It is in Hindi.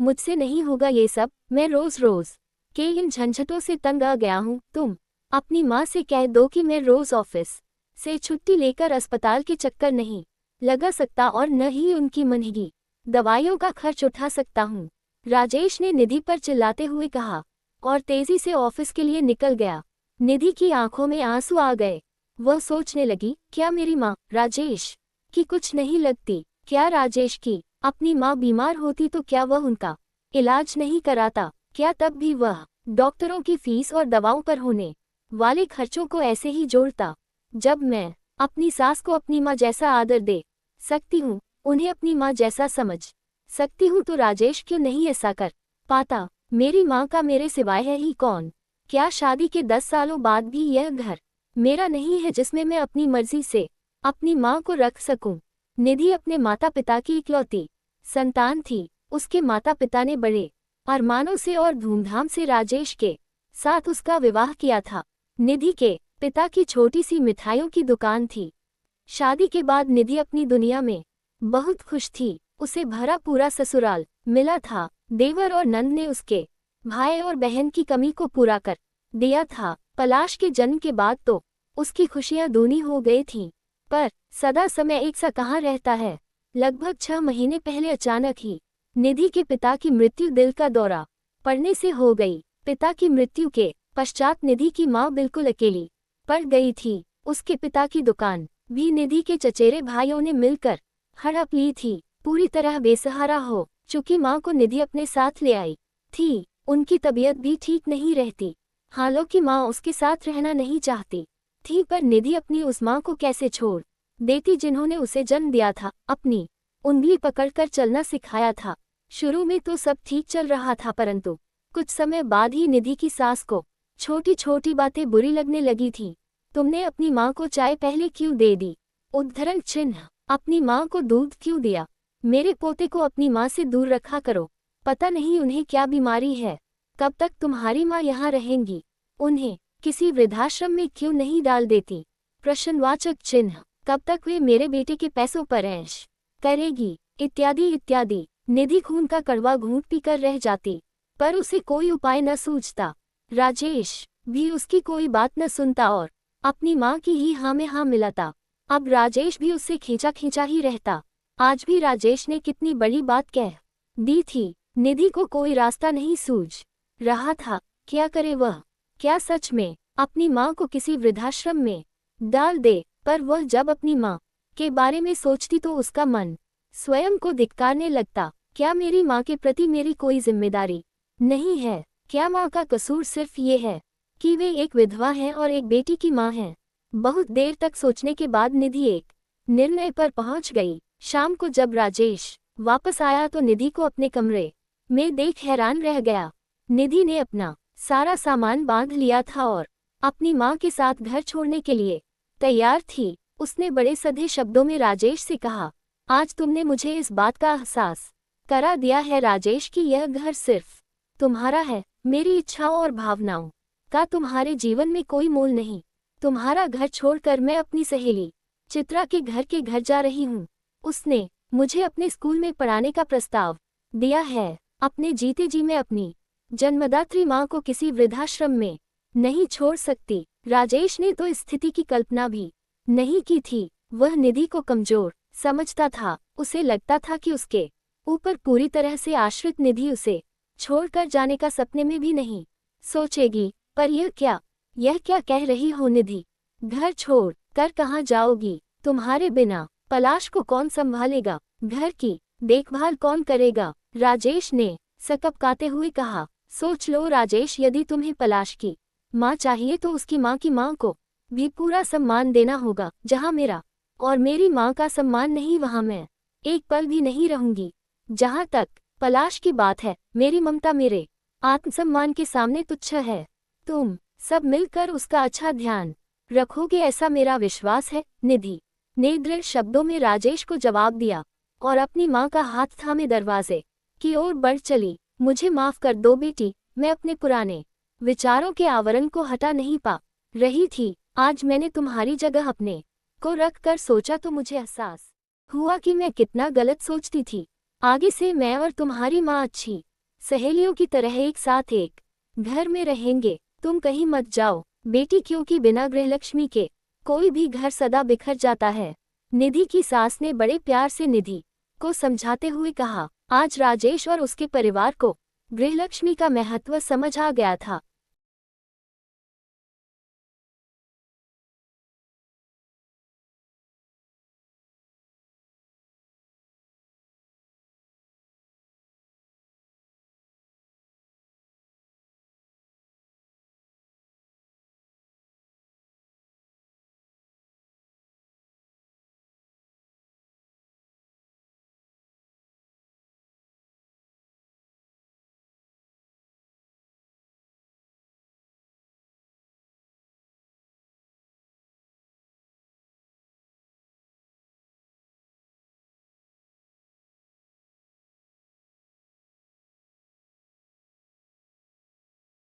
मुझसे नहीं होगा ये सब, मैं रोज रोज के इन झंझटों से तंग आ गया हूँ। तुम अपनी माँ से कह दो कि मैं रोज ऑफिस से छुट्टी लेकर अस्पताल के चक्कर नहीं लगा सकता और न ही उनकी महंगी दवाइयों का खर्च उठा सकता हूँ। राजेश ने निधि पर चिल्लाते हुए कहा और तेजी से ऑफिस के लिए निकल गया। निधि की आंखों में आंसू आ गए। वह सोचने लगी, क्या मेरी माँ राजेश की कुछ नहीं लगती? क्या राजेश की अपनी माँ बीमार होती तो क्या वह उनका इलाज नहीं कराता? क्या तब भी वह डॉक्टरों की फीस और दवाओं पर होने वाले खर्चों को ऐसे ही जोड़ता? जब मैं अपनी सास को अपनी माँ जैसा आदर दे सकती हूँ, उन्हें अपनी माँ जैसा समझ सकती हूँ, तो राजेश क्यों नहीं ऐसा कर पाता? मेरी माँ का मेरे सिवाय है ही कौन? क्या शादी के 10 सालों बाद भी यह घर मेरा नहीं है जिसमें मैं अपनी मर्जी से अपनी माँ को रख सकूं? निधि अपने माता पिता की इकलौती संतान थी। उसके माता पिता ने बड़े अरमानों से और धूमधाम से राजेश के साथ उसका विवाह किया था। निधि के पिता की छोटी सी मिठाइयों की दुकान थी। शादी के बाद निधि अपनी दुनिया में बहुत खुश थी। उसे भरा पूरा ससुराल मिला था। देवर और नंद ने उसके भाई और बहन की कमी को पूरा कर दिया था। पलाश के जन्म के बाद तो उसकी खुशियां दूनी हो गई थीं। पर सदा समय एक सा कहाँ रहता है। लगभग 6 महीने पहले अचानक ही निधि के पिता की मृत्यु दिल का दौरा पड़ने से हो गई। पिता की मृत्यु के पश्चात निधि की माँ बिल्कुल अकेली पड़ गई थी। उसके पिता की दुकान भी निधि के चचेरे भाइयों ने मिलकर हड़प ली थी। पूरी तरह बेसहारा हो चुकी माँ को निधि अपने साथ ले आई थी। उनकी तबीयत भी ठीक नहीं रहती। हालांकि माँ उसके साथ रहना नहीं चाहती थी, पर निधि अपनी उस माँ को कैसे छोड़ देती जिन्होंने उसे जन्म दिया था, अपनी उंगली पकड़कर चलना सिखाया था। शुरू में तो सब ठीक चल रहा था, परंतु कुछ समय बाद ही निधि की सास को छोटी छोटी बातें बुरी लगने लगी थी। तुमने अपनी माँ को चाय पहले क्यों दे दी? उद्धरण चिन्ह। अपनी माँ को दूध क्यों दिया? मेरे पोते को अपनी माँ से दूर रखा करो। पता नहीं उन्हें क्या बीमारी है। कब तक तुम्हारी माँ यहाँ रहेंगी? उन्हें किसी वृद्धाश्रम में क्यों नहीं डाल देती? प्रश्नवाचक चिन्ह। कब तक वे मेरे बेटे के पैसों पर ऐश करेगी? इत्यादि इत्यादि। निधि खून का कड़वा घूंट पीकर रह जाती, पर उसे कोई उपाय न सूझता। राजेश भी उसकी कोई बात न सुनता और अपनी माँ की ही हाँ में हाँ मिलाता। अब राजेश भी उससे खींचा खींचा ही रहता। आज भी राजेश ने कितनी बड़ी बात कह दी थी। निधि को कोई रास्ता नहीं सूझ रहा था। क्या करे वह? क्या सच में अपनी माँ को किसी वृद्धाश्रम में डाल दे? पर वह जब अपनी माँ के बारे में सोचती तो उसका मन स्वयं को धिक्कारने लगता। क्या मेरी माँ के प्रति मेरी कोई जिम्मेदारी नहीं है? क्या माँ का कसूर सिर्फ ये है कि वे एक विधवा हैं और एक बेटी की माँ हैं? बहुत देर तक सोचने के बाद निधि एक निर्णय पर पहुंच गई। शाम को जब राजेश वापस आया तो निधि को अपने कमरे में देख हैरान रह गया। निधि ने अपना सारा सामान बांध लिया था और अपनी माँ के साथ घर छोड़ने के लिए तैयार थी। उसने बड़े सधे शब्दों में राजेश से कहा, आज तुमने मुझे इस बात का एहसास करा दिया है राजेश कि यह घर सिर्फ तुम्हारा है। मेरी इच्छाओं और भावनाओं का तुम्हारे जीवन में कोई मोल नहीं। तुम्हारा घर छोड़कर मैं अपनी सहेली चित्रा के घर जा रही हूँ। उसने मुझे अपने स्कूल में पढ़ाने का प्रस्ताव दिया है। अपने जीते जी मैं अपनी जन्मदात्री माँ को किसी वृद्धाश्रम में नहीं छोड़ सकती। राजेश ने तो इस स्थिति की कल्पना भी नहीं की थी। वह निधि को कमजोर समझता था। उसे लगता था कि उसके ऊपर पूरी तरह से आश्रित निधि उसे छोड़कर जाने का सपने में भी नहीं सोचेगी। पर यह क्या कह रही हो निधि? घर छोड़ कर कहाँ जाओगी? तुम्हारे बिना पलाश को कौन संभालेगा? घर की देखभाल कौन करेगा? राजेश ने सकपकाते हुए कहा। सोच लो राजेश, यदि तुम्हें पलाश की माँ चाहिए तो उसकी माँ की माँ को भी पूरा सम्मान देना होगा। जहाँ मेरा और मेरी माँ का सम्मान नहीं, वहाँ मैं एक पल भी नहीं रहूंगी। जहाँ तक पलाश की बात है, मेरी ममता मेरे आत्मसम्मान के सामने तुच्छ है। तुम सब मिलकर उसका अच्छा ध्यान रखोगे, ऐसा मेरा विश्वास है। निधि ने दृढ़ शब्दों में राजेश को जवाब दिया और अपनी माँ का हाथ थामे दरवाजे की ओर बढ़ चली। मुझे माफ कर दो बेटी, मैं अपने पुराने विचारों के आवरण को हटा नहीं पा रही थी। आज मैंने तुम्हारी जगह अपने को रख कर सोचा तो मुझे एहसास हुआ कि मैं कितना गलत सोचती थी। आगे से मैं और तुम्हारी माँ अच्छी सहेलियों की तरह एक साथ एक घर में रहेंगे। तुम कहीं मत जाओ बेटी, क्योंकि बिना गृहलक्ष्मी के कोई भी घर सदा बिखर जाता है। निधि की सास ने बड़े प्यार से निधि को समझाते हुए कहा। आज राजेश और उसके परिवार को गृहलक्ष्मी का महत्व समझ आ गया था।